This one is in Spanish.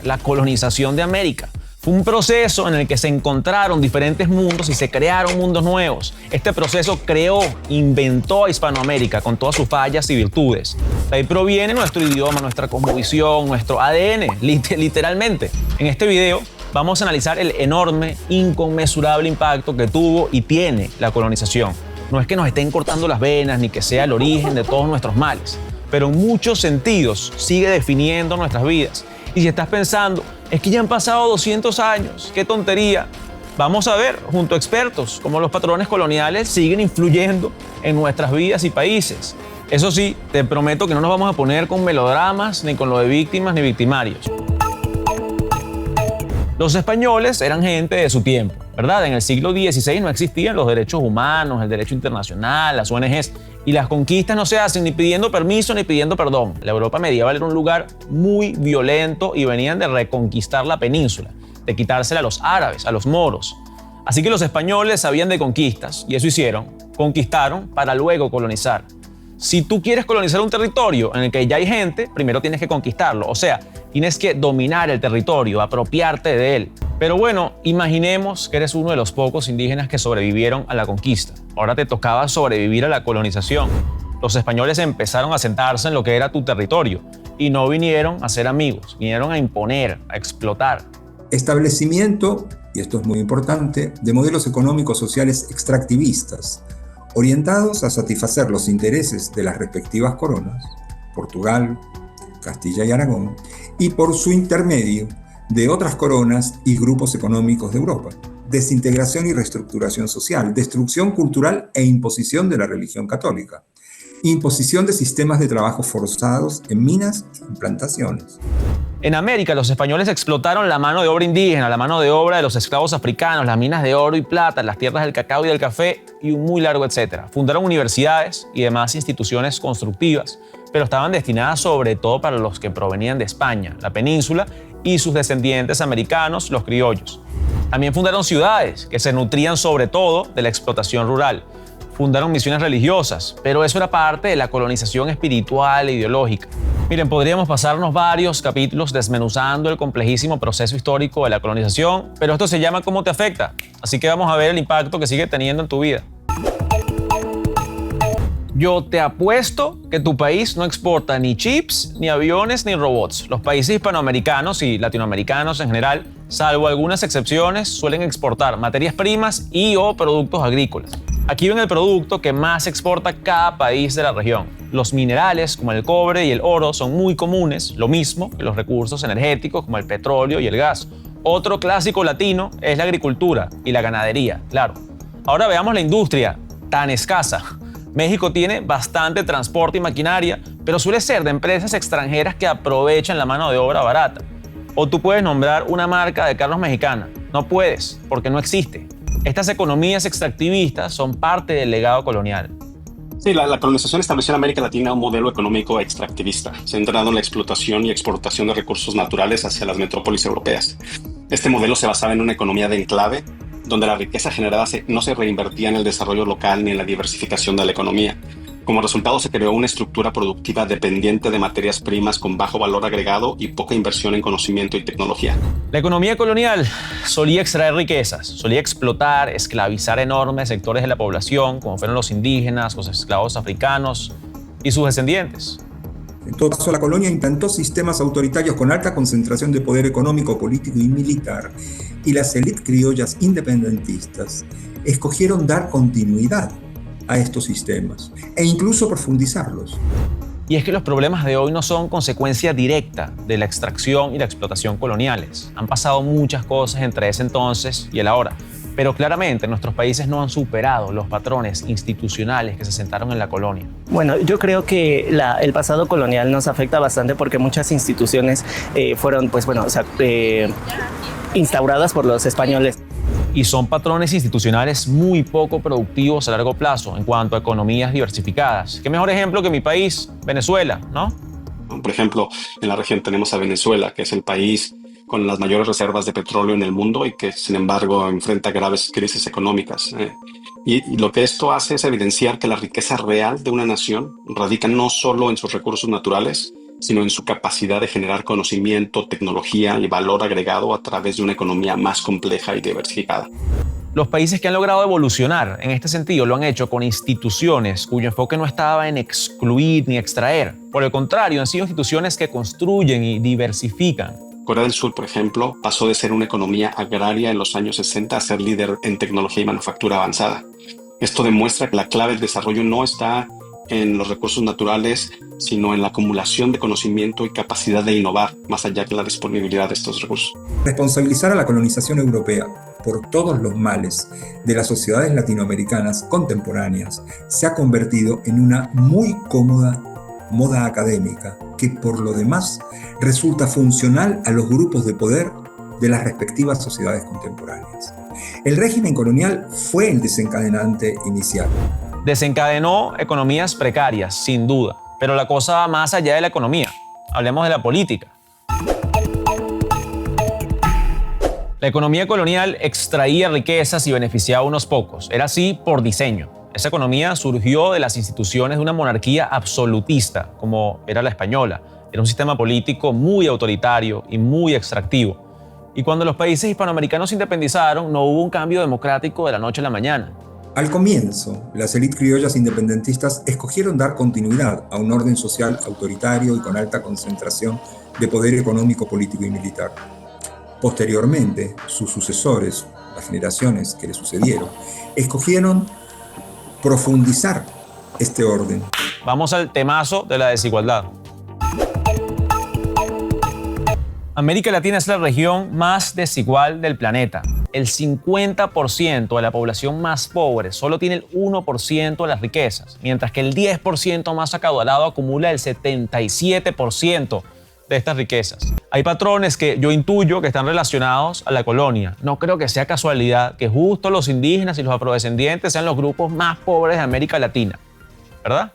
la colonización de América. Fue un proceso en el que se encontraron diferentes mundos y se crearon mundos nuevos. Este proceso inventó a Hispanoamérica con todas sus fallas y virtudes. De ahí proviene nuestro idioma, nuestra cosmovisión, nuestro ADN, literalmente. En este video vamos a analizar el enorme, inconmensurable impacto que tuvo y tiene la colonización. No es que nos estén cortando las venas ni que sea el origen de todos nuestros males, pero en muchos sentidos sigue definiendo nuestras vidas. Y si estás pensando, es que ya han pasado 200 años, qué tontería. Vamos a ver, junto a expertos, cómo los patrones coloniales siguen influyendo en nuestras vidas y países. Eso sí, te prometo que no nos vamos a poner con melodramas, ni con lo de víctimas ni victimarios. Los españoles eran gente de su tiempo, ¿verdad? En el siglo XVI no existían los derechos humanos, el derecho internacional, las ONGs, y las conquistas no se hacen ni pidiendo permiso ni pidiendo perdón. La Europa medieval era un lugar muy violento y venían de reconquistar la península, de quitársela a los árabes, a los moros. Así que los españoles sabían de conquistas y eso hicieron, conquistaron para luego colonizar. Si tú quieres colonizar un territorio en el que ya hay gente, primero tienes que conquistarlo, o sea, tienes que dominar el territorio, apropiarte de él. Pero bueno, imaginemos que eres uno de los pocos indígenas que sobrevivieron a la conquista. Ahora te tocaba sobrevivir a la colonización. Los españoles empezaron a sentarse en lo que era tu territorio y no vinieron a ser amigos, vinieron a imponer, a explotar. Establecimiento, y esto es muy importante, de modelos económicos sociales extractivistas, orientados a satisfacer los intereses de las respectivas coronas, Portugal, Castilla y Aragón, y por su intermedio de otras coronas y grupos económicos de Europa. Desintegración y reestructuración social, destrucción cultural e imposición de la religión católica. Imposición de sistemas de trabajo forzados en minas y en plantaciones. En América, los españoles explotaron la mano de obra indígena, la mano de obra de los esclavos africanos, las minas de oro y plata, las tierras del cacao y del café y un muy largo etcétera. Fundaron universidades y demás instituciones constructivas, pero estaban destinadas sobre todo para los que provenían de España, la península y sus descendientes americanos, los criollos. También fundaron ciudades que se nutrían sobre todo de la explotación rural. Fundaron misiones religiosas, pero eso era parte de la colonización espiritual e ideológica. Miren, podríamos pasarnos varios capítulos desmenuzando el complejísimo proceso histórico de la colonización, pero esto se llama ¿Cómo te afecta? Así que vamos a ver el impacto que sigue teniendo en tu vida. Yo te apuesto que tu país no exporta ni chips, ni aviones, ni robots. Los países hispanoamericanos y latinoamericanos en general, salvo algunas excepciones, suelen exportar materias primas y o productos agrícolas. Aquí ven el producto que más exporta cada país de la región. Los minerales como el cobre y el oro son muy comunes, lo mismo que los recursos energéticos como el petróleo y el gas. Otro clásico latino es la agricultura y la ganadería, claro. Ahora veamos la industria, tan escasa. México tiene bastante transporte y maquinaria, pero suele ser de empresas extranjeras que aprovechan la mano de obra barata. O tú puedes nombrar una marca de carros mexicana. No puedes, porque no existe. Estas economías extractivistas son parte del legado colonial. Sí, la colonización estableció en América Latina un modelo económico extractivista, centrado en la explotación y exportación de recursos naturales hacia las metrópolis europeas. Este modelo se basaba en una economía de enclave, donde la riqueza generada no se reinvertía en el desarrollo local ni en la diversificación de la economía. Como resultado, se creó una estructura productiva dependiente de materias primas con bajo valor agregado y poca inversión en conocimiento y tecnología. La economía colonial solía extraer riquezas, solía explotar, esclavizar enormes sectores de la población, como fueron los indígenas, los esclavos africanos y sus descendientes. En todo caso, la colonia implantó sistemas autoritarios con alta concentración de poder económico, político y militar, y las élites criollas independentistas escogieron dar continuidad a estos sistemas e incluso profundizarlos. Y es que los problemas de hoy no son consecuencia directa de la extracción y la explotación coloniales. Han pasado muchas cosas entre ese entonces y el ahora, pero claramente nuestros países no han superado los patrones institucionales que se sentaron en la colonia. Bueno, yo creo que el pasado colonial nos afecta bastante porque muchas instituciones fueron, instauradas por los españoles. Y son patrones institucionales muy poco productivos a largo plazo en cuanto a economías diversificadas. ¿Qué mejor ejemplo que mi país, Venezuela, no? Por ejemplo, en la región tenemos a Venezuela, que es el país con las mayores reservas de petróleo en el mundo y que, sin embargo, enfrenta graves crisis económicas. Y lo que esto hace es evidenciar que la riqueza real de una nación radica no solo en sus recursos naturales, sino en su capacidad de generar conocimiento, tecnología y valor agregado a través de una economía más compleja y diversificada. Los países que han logrado evolucionar en este sentido lo han hecho con instituciones cuyo enfoque no estaba en excluir ni extraer. Por el contrario, han sido instituciones que construyen y diversifican. Corea del Sur, por ejemplo, pasó de ser una economía agraria en los años 60 a ser líder en tecnología y manufactura avanzada. Esto demuestra que la clave del desarrollo no está en los recursos naturales, sino en la acumulación de conocimiento y capacidad de innovar, más allá que la disponibilidad de estos recursos. Responsabilizar a la colonización europea por todos los males de las sociedades latinoamericanas contemporáneas se ha convertido en una muy cómoda moda académica que por lo demás resulta funcional a los grupos de poder de las respectivas sociedades contemporáneas. El régimen colonial fue el desencadenante inicial. Desencadenó economías precarias, sin duda, pero la cosa va más allá de la economía. Hablemos de la política. La economía colonial extraía riquezas y beneficiaba a unos pocos. Era así por diseño. Esa economía surgió de las instituciones de una monarquía absolutista, como era la española. Era un sistema político muy autoritario y muy extractivo. Y cuando los países hispanoamericanos se independizaron, no hubo un cambio democrático de la noche a la mañana. Al comienzo, las élites criollas independentistas escogieron dar continuidad a un orden social autoritario y con alta concentración de poder económico, político y militar. Posteriormente, sus sucesores, las generaciones que le sucedieron, escogieron profundizar este orden. Vamos al temazo de la desigualdad. América Latina es la región más desigual del planeta. El 50% de la población más pobre solo tiene el 1% de las riquezas, mientras que el 10% más acaudalado acumula el 77% de estas riquezas. Hay patrones que yo intuyo que están relacionados a la colonia. No creo que sea casualidad que justo los indígenas y los afrodescendientes sean los grupos más pobres de América Latina, ¿verdad?